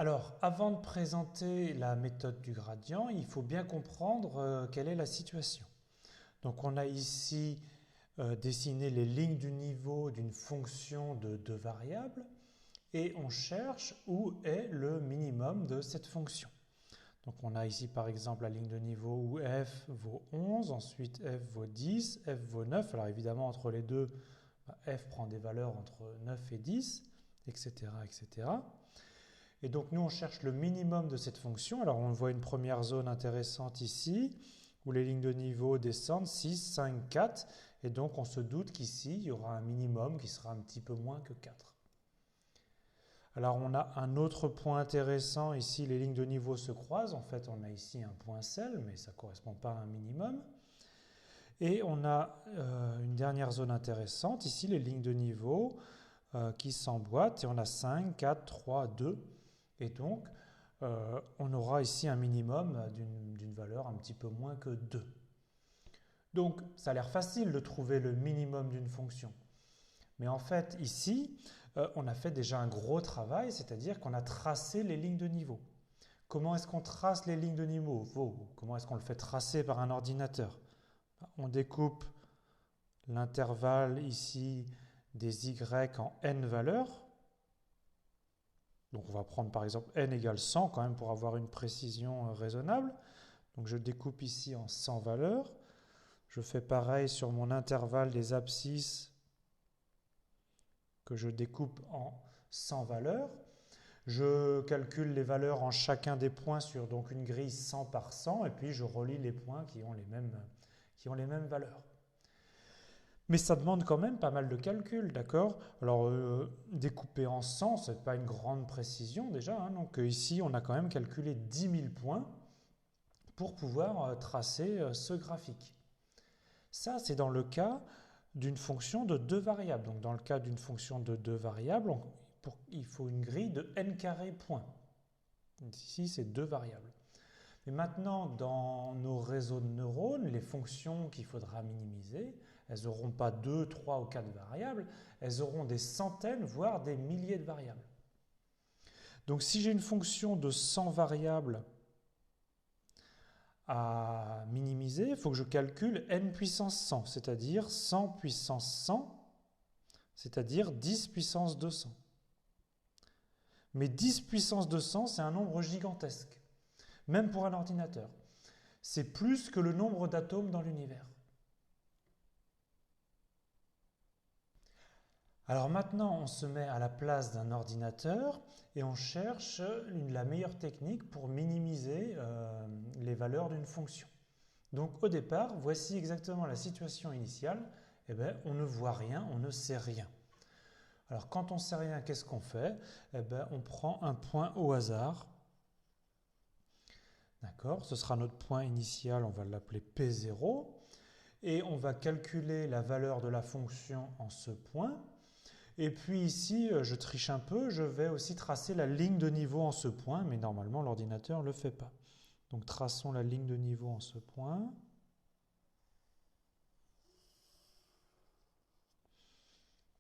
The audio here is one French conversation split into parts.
Alors, avant de présenter la méthode du gradient, il faut bien comprendre quelle est la situation. Donc, on a ici dessiné les lignes du niveau d'une fonction de deux variables et on cherche où est le minimum de cette fonction. Donc, on a ici par exemple la ligne de niveau où f vaut 11, ensuite f vaut 10, f vaut 9. Alors, évidemment, entre les deux, f prend des valeurs entre 9 et 10, etc., etc. Et donc nous, on cherche le minimum de cette fonction. Alors on voit une première zone intéressante ici, où les lignes de niveau descendent 6, 5, 4. Et donc on se doute qu'ici, il y aura un minimum qui sera un petit peu moins que 4. Alors on a un autre point intéressant, ici les lignes de niveau se croisent. En fait, on a ici un point sel, mais ça ne correspond pas à un minimum. Et on a une dernière zone intéressante, ici les lignes de niveau qui s'emboîtent. Et on a 5, 4, 3, 2. Et donc, on aura ici un minimum d'une valeur un petit peu moins que 2. Donc, ça a l'air facile de trouver le minimum d'une fonction. Mais en fait, ici, on a fait déjà un gros travail, c'est-à-dire qu'on a tracé les lignes de niveau. Comment est-ce qu'on trace les lignes de niveau? Comment est-ce qu'on le fait tracer par un ordinateur? On découpe l'intervalle ici des y en n valeurs. Donc on va prendre par exemple n égale 100 quand même pour avoir une précision raisonnable. Donc je découpe ici en 100 valeurs. Je fais pareil sur mon intervalle des abscisses que je découpe en 100 valeurs. Je calcule les valeurs en chacun des points sur donc une grille 100 par 100 et puis je relie les points qui ont les mêmes valeurs. Mais ça demande quand même pas mal de calculs, d'accord? Alors, découper en 100, ce n'est pas une grande précision déjà. Hein, donc ici, on a quand même calculé 10 000 points pour pouvoir tracer ce graphique. Ça, c'est dans le cas d'une fonction de deux variables. Donc, dans le cas d'une fonction de deux variables, il faut une grille de n carré points. Ici, c'est deux variables. Et maintenant, dans nos réseaux de neurones, les fonctions qu'il faudra minimiser, elles n'auront pas 2, 3 ou 4 variables, elles auront des centaines, voire des milliers de variables. Donc si j'ai une fonction de 100 variables à minimiser, il faut que je calcule n puissance 100, c'est-à-dire 100 puissance 100, c'est-à-dire 10 puissance 200. Mais 10 puissance 200, c'est un nombre gigantesque, même pour un ordinateur. C'est plus que le nombre d'atomes dans l'univers. Alors maintenant, on se met à la place d'un ordinateur et on cherche la meilleure technique pour minimiser les valeurs d'une fonction. Donc au départ, voici exactement la situation initiale. Eh bien, on ne voit rien, on ne sait rien. Alors quand on ne sait rien, qu'est-ce qu'on fait? Eh bien, on prend un point au hasard. D'accord? Ce sera notre point initial, on va l'appeler P0. Et on va calculer la valeur de la fonction en ce point. Et puis ici, je triche un peu, je vais aussi tracer la ligne de niveau en ce point, mais normalement l'ordinateur ne le fait pas. Donc traçons la ligne de niveau en ce point.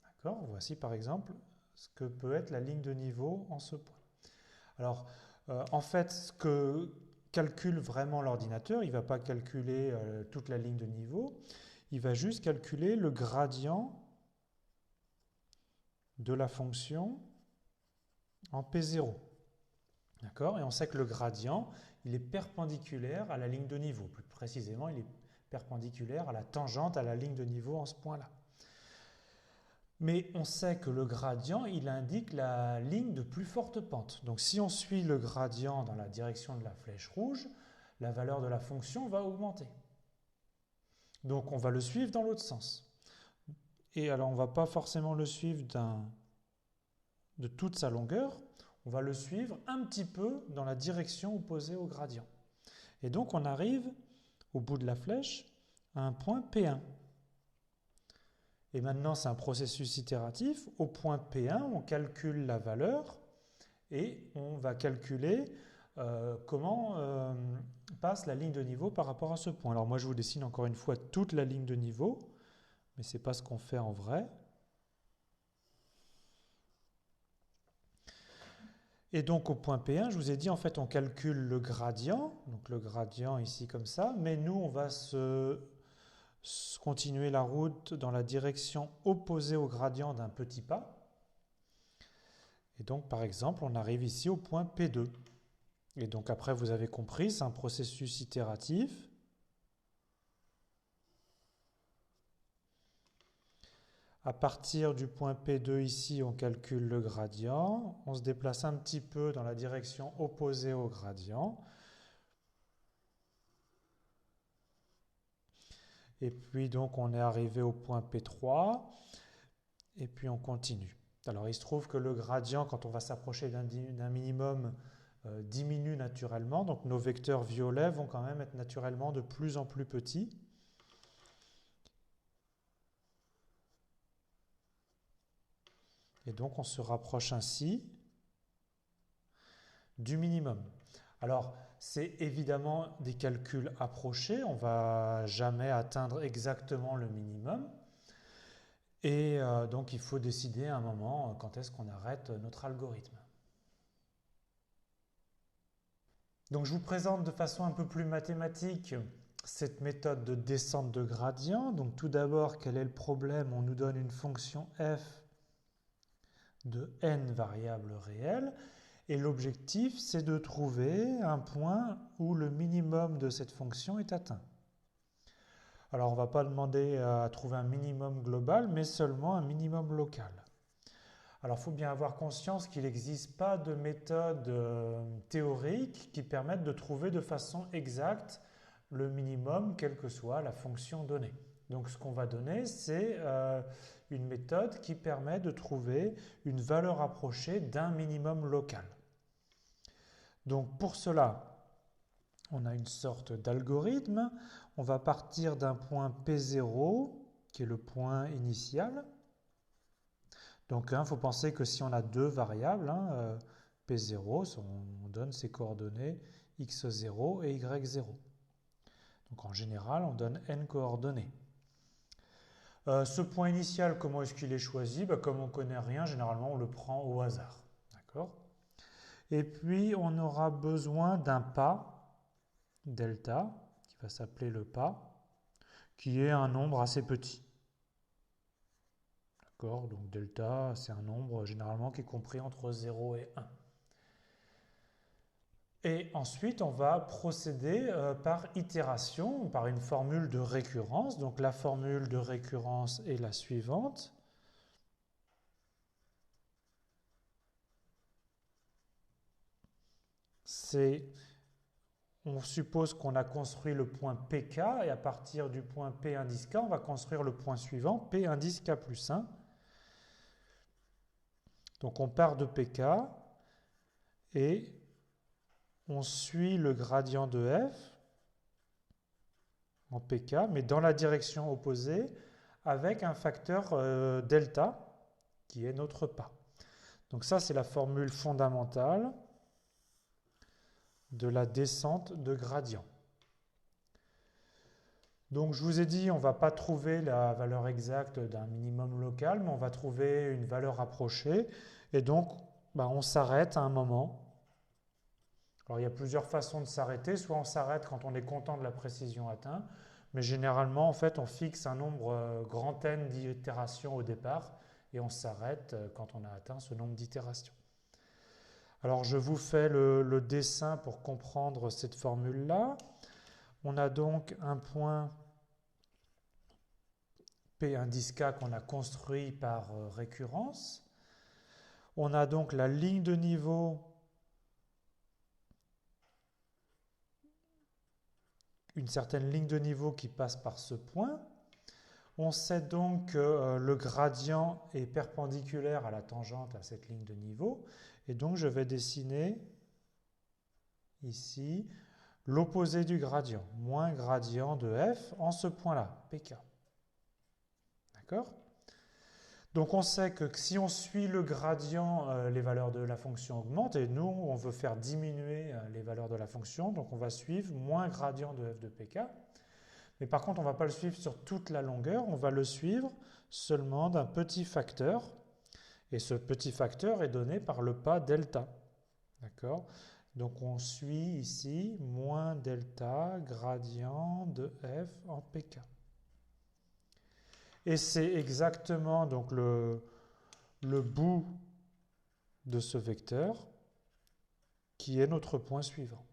D'accord, voici par exemple ce que peut être la ligne de niveau en ce point. Alors, en fait, ce que calcule vraiment l'ordinateur, il ne va pas calculer toute la ligne de niveau, il va juste calculer le gradient de la fonction en P0. D'accord? Et on sait que le gradient, il est perpendiculaire à la ligne de niveau. Plus précisément, il est perpendiculaire à la tangente à la ligne de niveau en ce point-là. Mais on sait que le gradient, il indique la ligne de plus forte pente. Donc si on suit le gradient dans la direction de la flèche rouge, la valeur de la fonction va augmenter. Donc on va le suivre dans l'autre sens. Et alors on ne va pas forcément le suivre de toute sa longueur, on va le suivre un petit peu dans la direction opposée au gradient. Et donc on arrive au bout de la flèche à un point P1. Et maintenant c'est un processus itératif. Au point P1, on calcule la valeur et on va calculer comment passe la ligne de niveau par rapport à ce point. Alors moi je vous dessine encore une fois toute la ligne de niveau, mais ce n'est pas ce qu'on fait en vrai. Et donc au point P1, je vous ai dit, en fait, on calcule le gradient, donc le gradient ici comme ça, mais nous, on va continuer la route dans la direction opposée au gradient d'un petit pas. Et donc, par exemple, on arrive ici au point P2. Et donc après, vous avez compris, c'est un processus itératif. À partir du point P2 ici, on calcule le gradient. On se déplace un petit peu dans la direction opposée au gradient. Et puis donc, on est arrivé au point P3. Et puis on continue. Alors il se trouve que le gradient, quand on va s'approcher d'un minimum, diminue naturellement. Donc nos vecteurs violets vont quand même être naturellement de plus en plus petits. Et donc on se rapproche ainsi du minimum. Alors c'est évidemment des calculs approchés. On ne va jamais atteindre exactement le minimum. Et donc il faut décider à un moment quand est-ce qu'on arrête notre algorithme. Donc je vous présente de façon un peu plus mathématique cette méthode de descente de gradient. Donc tout d'abord, quel est le problème? On nous donne une fonction f de n variables réelles et l'objectif c'est de trouver un point où le minimum de cette fonction est atteint. Alors on ne va pas demander à trouver un minimum global mais seulement un minimum local. Alors, il faut bien avoir conscience qu'il n'existe pas de méthode théorique qui permette de trouver de façon exacte le minimum, quelle que soit la fonction donnée. Donc, ce qu'on va donner, c'est une méthode qui permet de trouver une valeur approchée d'un minimum local. Donc, pour cela, on a une sorte d'algorithme. On va partir d'un point P0, qui est le point initial. Donc, il faut penser que si on a deux variables, P0, on donne ses coordonnées x0 et y0. Donc, en général, on donne n coordonnées. Ce point initial, comment est-ce qu'il est choisi? Comme on ne connaît rien, généralement, on le prend au hasard. D'accord? Et puis, on aura besoin d'un pas, delta, qui va s'appeler le pas, qui est un nombre assez petit. Donc delta, c'est un nombre généralement qui est compris entre 0 et 1. Et ensuite, on va procéder par itération, par une formule de récurrence. Donc la formule de récurrence est la suivante. On suppose qu'on a construit le point PK et à partir du point P indice K, on va construire le point suivant, P indice K plus 1. Donc on part de PK et on suit le gradient de f en PK, mais dans la direction opposée avec un facteur delta qui est notre pas. Donc ça, c'est la formule fondamentale de la descente de gradient. Donc je vous ai dit, on ne va pas trouver la valeur exacte d'un minimum local, mais on va trouver une valeur approchée. Et donc, on s'arrête à un moment. Alors il y a plusieurs façons de s'arrêter. Soit on s'arrête quand on est content de la précision atteinte, mais généralement, en fait, on fixe un nombre grand N d'itérations au départ et on s'arrête quand on a atteint ce nombre d'itérations. Alors je vous fais le dessin pour comprendre cette formule-là. On a donc un point P indice K qu'on a construit par récurrence. On a donc la ligne de niveau, une certaine ligne de niveau qui passe par ce point. On sait donc que le gradient est perpendiculaire à la tangente à cette ligne de niveau. Et donc je vais dessiner ici l'opposé du gradient, moins gradient de f en ce point-là, pk. D'accord? Donc on sait que si on suit le gradient, les valeurs de la fonction augmentent et nous, on veut faire diminuer les valeurs de la fonction, donc on va suivre moins gradient de f de pk. Mais par contre, on ne va pas le suivre sur toute la longueur, on va le suivre seulement d'un petit facteur. Et ce petit facteur est donné par le pas delta. D'accord? Donc on suit ici moins delta gradient de f en pk. Et c'est exactement donc le bout de ce vecteur qui est notre point suivant.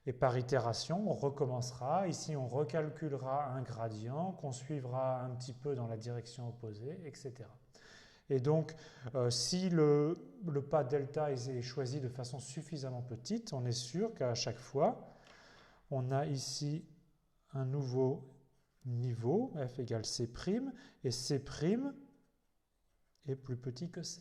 Et par itération, on recommencera. Ici, on recalculera un gradient qu'on suivra un petit peu dans la direction opposée, etc. Et donc, si le pas delta est choisi de façon suffisamment petite, on est sûr qu'à chaque fois, on a ici un nouveau niveau, f égale c', et c' est plus petit que c.